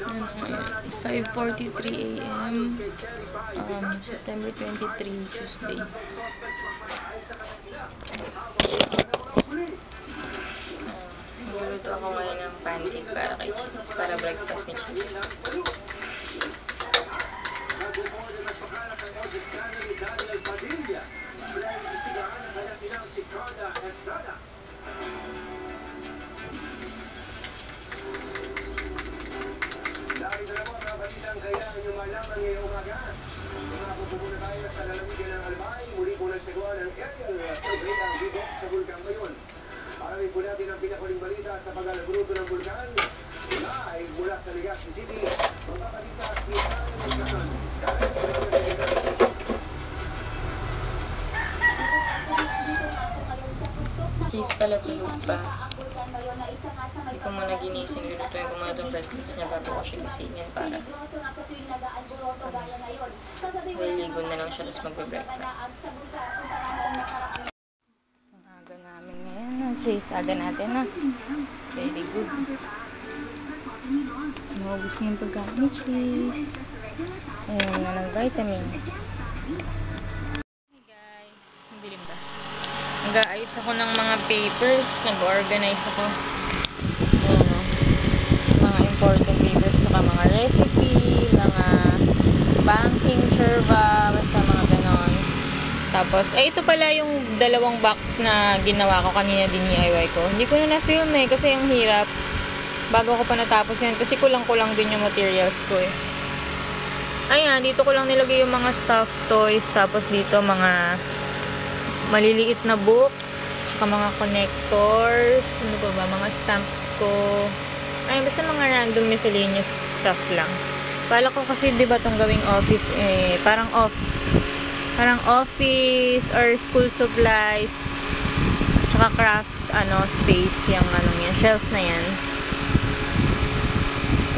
5:43 AM, September 23, Tuesday. Niluluto ako ngayon ng pancake para kay Cheese, para breakfast ni Cheese. Dahil na naman ang balitang kailangan nyo malaman ngayong umaga. Tumakbo muna tayo sa lalawigan ng Albay. Muli po nagsagawa ng aerial survey ang bigok sa bulkan ngayon. Paramin po natin ang pinakuling balita sa pag-alabruto ng bulkan. Live mula sa Legazpi City. Magpabalita si Saan Magkasan. Cheese pala tulog pa. Hindi ko muna ginising. Nilutuin ko muna itong breakfast niya bago ko siya gisingin para maliligo na lang siya tapos magbe-breakfast. Ang aga namin ngayon. Cheese, aga natin na. Very good. Maubos na yung pagkain ni Cheese. Ayan na ng vitamins. Hey guys, mabilim ba? Nag-aayos ako ng mga papers. Nag-organize ako. Mga important papers. Saka mga recipe, mga banking, serva, basta mga ganon. Tapos, ito pala yung dalawang box na ginawa ko kanina DIY ko. Hindi ko na na-film kasi ang hirap. Bago ko pa natapos yan. Kasi kulang-kulang din yung materials ko Ayan, dito ko lang nilagay yung mga stuffed toys. Tapos dito mga maliliit na books, saka mga connectors, ano pa ba, mga stamps ko. Ay, basta mga random miscellaneous stuff lang. Pala ko kasi, di ba, itong gawing office, parang office or school supplies, saka craft, space, yung, yan, shelf na yan.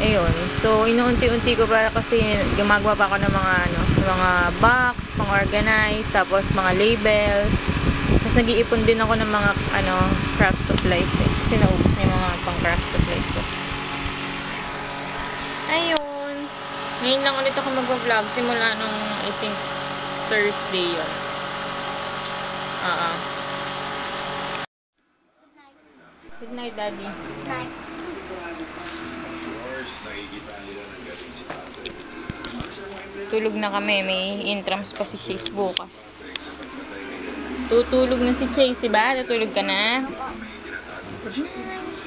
Ayun. So, inuunti-unti ko para kasi gumagawa pa ako ng mga box, pang-organize, tapos mga labels. Tapos nag-iipon din ako ng mga, craft supplies Kasi naubos na yung mga pang-craft supplies ko. Ayun. Ngayon lang ulit ako mag-vlog. Simula nung, I think, Thursday yun. Good night, Daddy. Good night. Tulog na kami. May intrams pa si Chase bukas. Tutulog na si Chase, diba? Tutulog ka na? Good night.